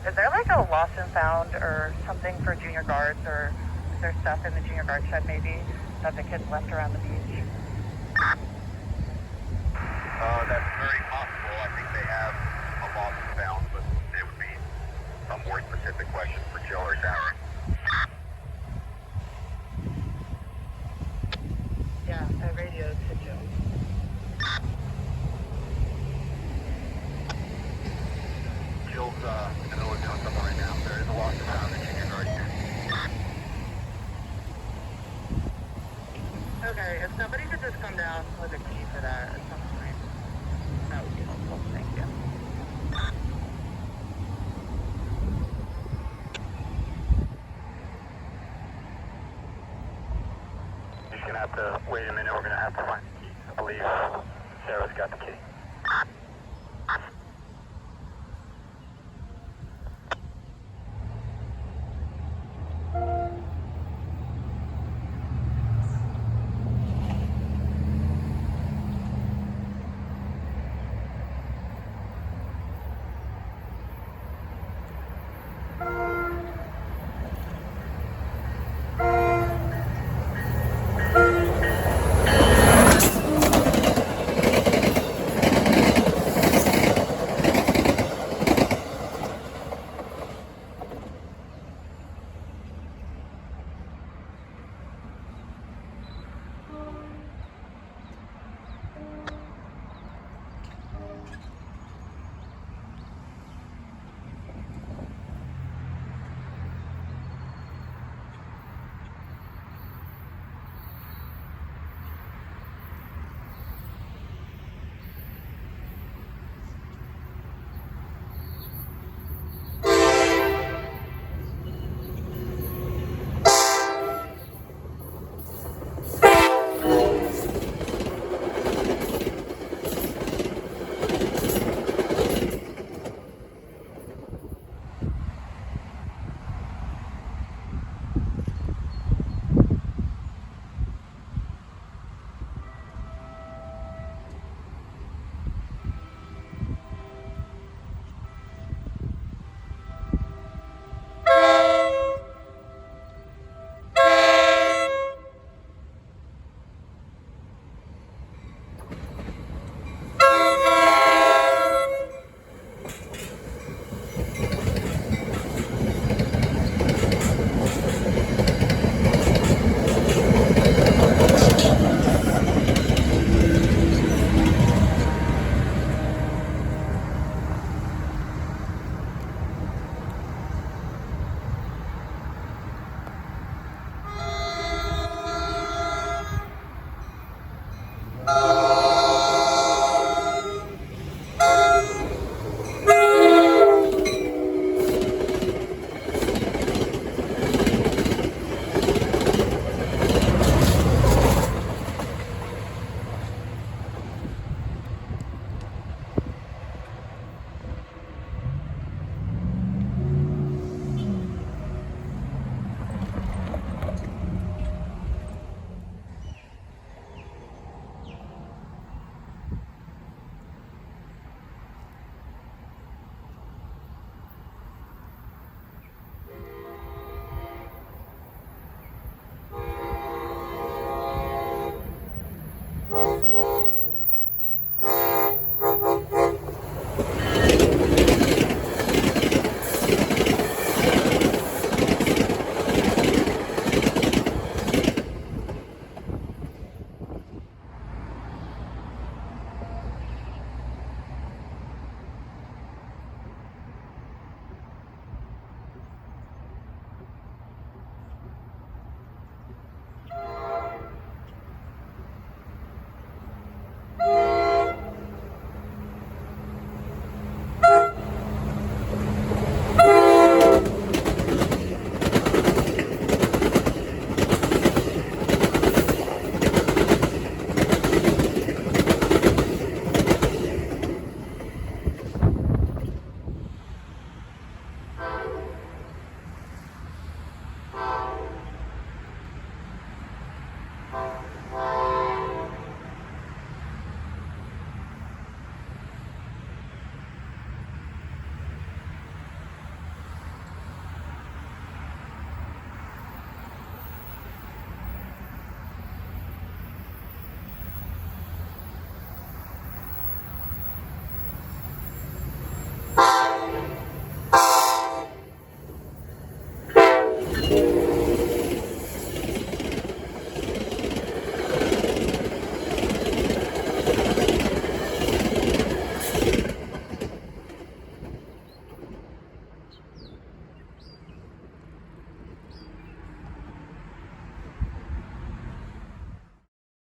Is there like a lost and found or something for junior guards, or is there stuff in the junior guard shed maybe that the kids left around the beach? That's very possible. I think they have a lost and found, but it would be a more specific question for Joe or Sarah. Yeah, I radioed to Joe. Jill's in the middle of doing something right now. There is a lost and found in junior guard here. Okay, if somebody could just come down with a key for that at some point, that would be helpful. Thank you. You're just gonna have to wait a minute. We're gonna have to find the key. I believe Sarah's got the key.